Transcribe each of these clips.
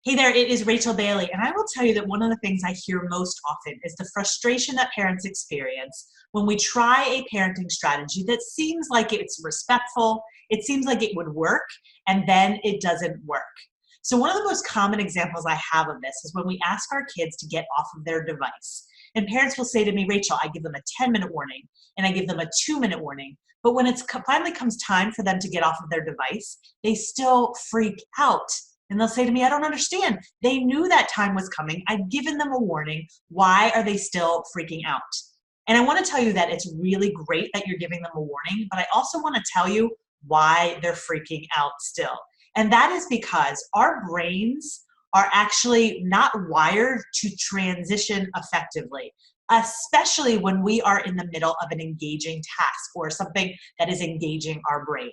Hey there, it is Rachel Bailey, and I will tell you that one of the things I hear most often is the frustration that parents experience when we try a parenting strategy that seems like it's respectful, it seems like it would work, and then it doesn't work. So one of the most common examples I have of this is when we ask our kids to get off of their device. And parents will say to me, Rachel, I give them a 10-minute warning, and I give them a 2-minute warning, but when it finally comes time for them to get off of their device, they still freak out. And they'll say to me, I don't understand. They knew that time was coming. I'd given them a warning. Why are they still freaking out? And I want to tell you that it's really great that you're giving them a warning, but I also want to tell you why they're freaking out still. And that is because our brains are actually not wired to transition effectively, especially when we are in the middle of an engaging task or something that is engaging our brain.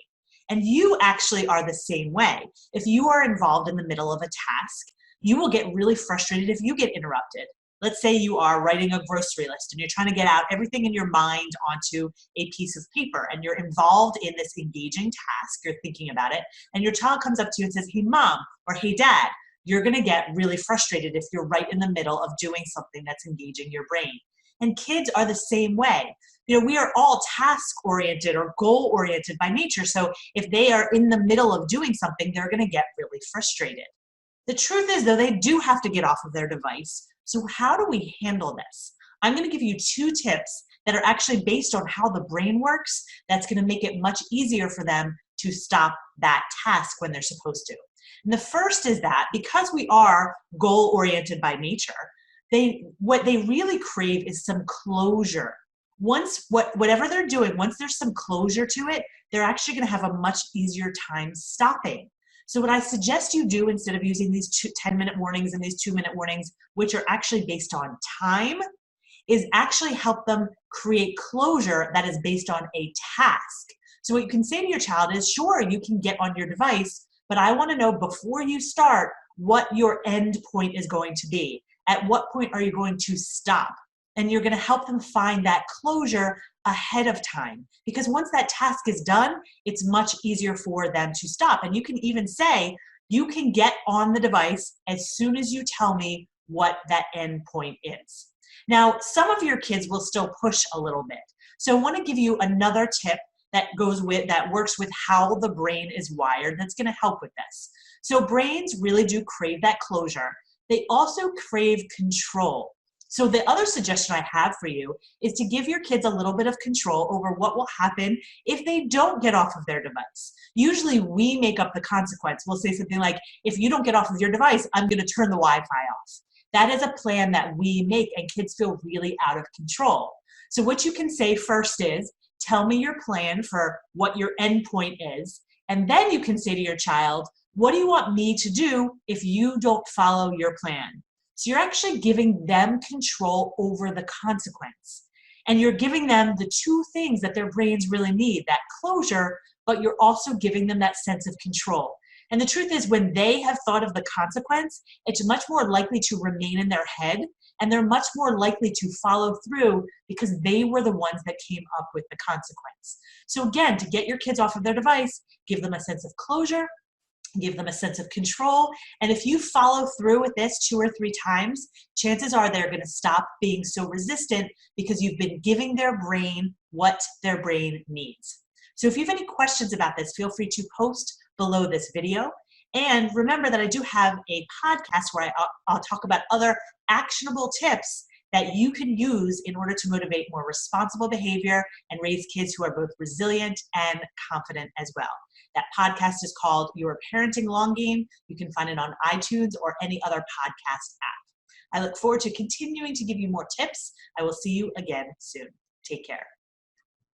And you actually are the same way. If you are involved in the middle of a task, you will get really frustrated if you get interrupted. Let's say you are writing a grocery list and you're trying to get out everything in your mind onto a piece of paper, and you're involved in this engaging task, you're thinking about it, and your child comes up to you and says, hey mom, or hey dad, you're gonna get really frustrated if you're right in the middle of doing something that's engaging your brain. And kids are the same way. You know, we are all task-oriented or goal-oriented by nature. So if they are in the middle of doing something, they're going to get really frustrated. The truth is, though, they do have to get off of their device. So how do we handle this? I'm going to give you 2 tips that are actually based on how the brain works. That's going to make it much easier for them to stop that task when they're supposed to. And the first is that because we are goal-oriented by nature, what they really crave is some closure. Whatever they're doing, once there's some closure to it, they're actually going to have a much easier time stopping. So what I suggest you do, instead of using these 10-minute warnings and these 2-minute warnings, which are actually based on time, is actually help them create closure that is based on a task. So what you can say to your child is, sure, you can get on your device, but I want to know before you start what your end point is going to be. At what point are you going to stop? And you're going to help them find that closure ahead of time. Because once that task is done, it's much easier for them to stop. And you can even say, you can get on the device as soon as you tell me what that end point is. Now, some of your kids will still push a little bit. So I want to give you another tip that works with how the brain is wired that's going to help with this. So brains really do crave that closure. They also crave control. So the other suggestion I have for you is to give your kids a little bit of control over what will happen if they don't get off of their device. Usually we make up the consequence. We'll say something like, if you don't get off of your device, I'm going to turn the Wi-Fi off. That is a plan that we make, and kids feel really out of control. So what you can say first is, tell me your plan for what your end point is, and then you can say to your child, what do you want me to do if you don't follow your plan? So you're actually giving them control over the consequence. And you're giving them the 2 things that their brains really need, that closure, but you're also giving them that sense of control. And the truth is, when they have thought of the consequence, it's much more likely to remain in their head, and they're much more likely to follow through because they were the ones that came up with the consequence. So again, to get your kids off of their device, give them a sense of closure, give them a sense of control. And if you follow through with this 2 or 3 times, chances are they're going to stop being so resistant because you've been giving their brain what their brain needs. So if you have any questions about this, feel free to post below this video. And remember that I do have a podcast where I'll talk about other actionable tips that you can use in order to motivate more responsible behavior and raise kids who are both resilient and confident as well. That podcast is called Your Parenting Long Game. You can find it on iTunes or any other podcast app. I look forward to continuing to give you more tips. I will see you again soon. Take care.